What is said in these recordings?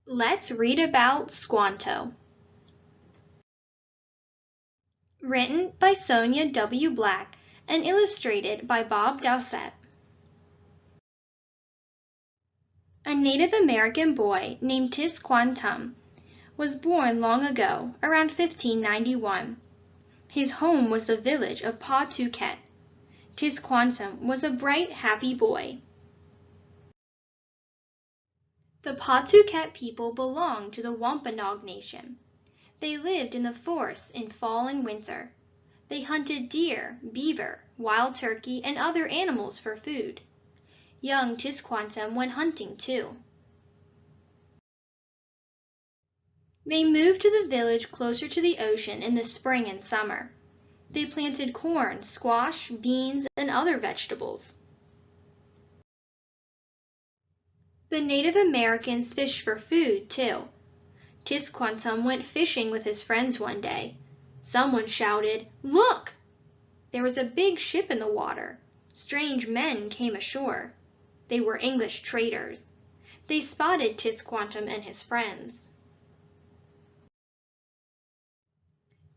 Let's read about Squanto. Written by Sonia W. Black and illustrated by Bob Dowsett. A Native American boy named Squantum was born long ago, around 1591. His home was the village of Pawtucket. Squantum was a bright, happy boy. The Pawtucket people belonged to the Wampanoag Nation. They lived in the forests in fall and winter. They hunted deer, beaver, wild turkey, and other animals for food. Young Squantum went hunting too. They moved to the village closer to the ocean in the spring and summer. They planted corn, squash, beans, and other vegetables. The Native Americans fished for food too. Squantum went fishing with his friends one day. Someone shouted, "Look!" There was a big ship in the water. Strange men came ashore. They were English traders. They spotted Squantum and his friends.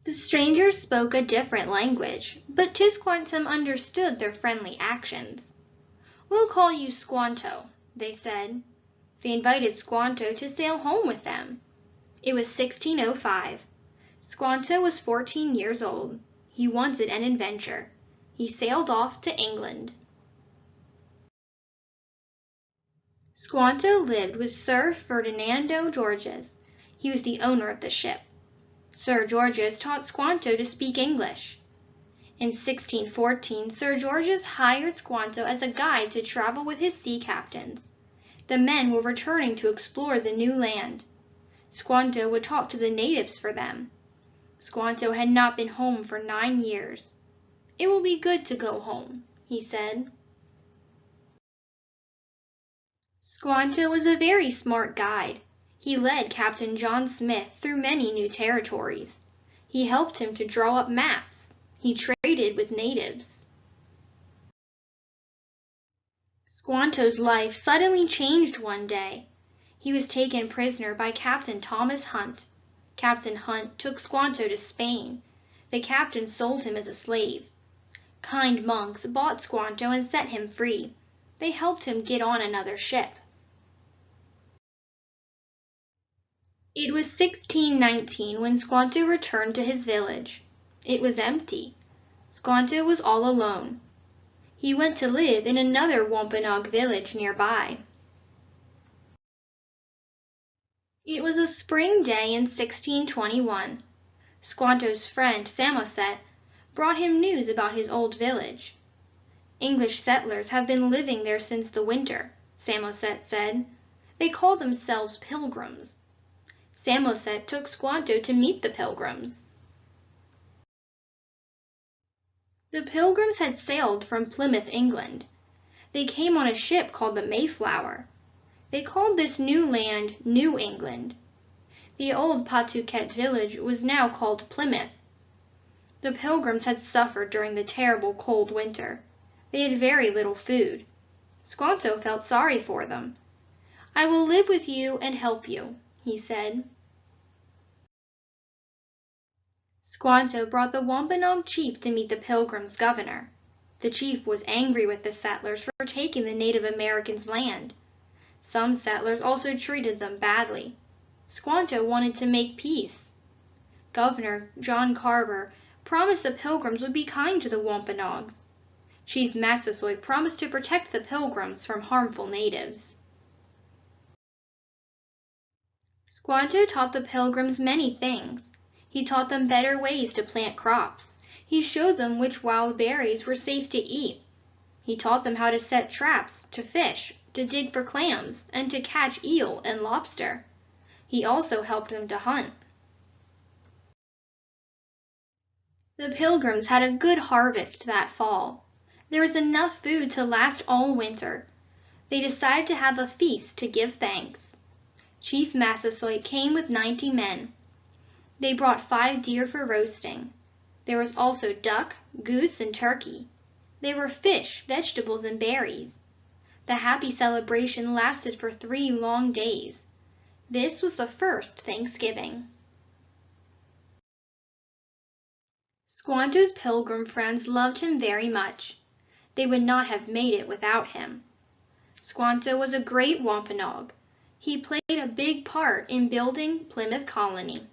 The strangers spoke a different language, but Squantum understood their friendly actions. "We'll call you Squanto," they said. They invited Squanto to sail home with them. It was 1605. Squanto was 14 years old. He wanted an adventure. He sailed off to England. Squanto lived with Sir Ferdinando Gorges. He was the owner of the ship. Sir Gorges taught Squanto to speak English. In 1614, Sir Gorges hired Squanto as a guide to travel with his sea captains. The men were returning to explore the new land. Squanto would talk to the natives for them. Squanto had not been home for 9 years. "It will be good to go home," he said. Squanto was a very smart guide. He led Captain John Smith through many new territories. He helped him to draw up maps. He traded with natives. Squanto's life suddenly changed one day. He was taken prisoner by Captain Thomas Hunt. Captain Hunt took Squanto to Spain. The captain sold him as a slave. Kind monks bought Squanto and set him free. They helped him get on another ship. It was 1619 when Squanto returned to his village. It was empty. Squanto was all alone. He went to live in another Wampanoag village nearby. It was a spring day in 1621. Squanto's friend Samoset brought him news about his old village. "English settlers have been living there since the winter," Samoset said. "They call themselves Pilgrims." Samoset took Squanto to meet the Pilgrims. The Pilgrims had sailed from Plymouth, England. They came on a ship called the Mayflower. They called this new land New England. The old Pawtucket village was now called Plymouth. The Pilgrims had suffered during the terrible cold winter. They had very little food. Squanto felt sorry for them. "I will live with you and help you," he said. Squanto brought the Wampanoag chief to meet the Pilgrims' governor. The chief was angry with the settlers for taking the Native Americans' land. Some settlers also treated them badly. Squanto wanted to make peace. Governor John Carver promised the Pilgrims would be kind to the Wampanoags. Chief Massasoit promised to protect the Pilgrims from harmful natives. Squanto taught the Pilgrims many things. He taught them better ways to plant crops. He showed them which wild berries were safe to eat. He taught them how to set traps, to fish, to dig for clams, and to catch eel and lobster. He also helped them to hunt. The Pilgrims had a good harvest that fall. There was enough food to last all winter. They decided to have a feast to give thanks. Chief Massasoit came with 90 men. They brought 5 deer for roasting. There was also duck, goose, and turkey. There were fish, vegetables, and berries. The happy celebration lasted for 3 long days. This was the first Thanksgiving. Squanto's Pilgrim friends loved him very much. They would not have made it without him. Squanto was a great Wampanoag. He played a big part in building Plymouth Colony.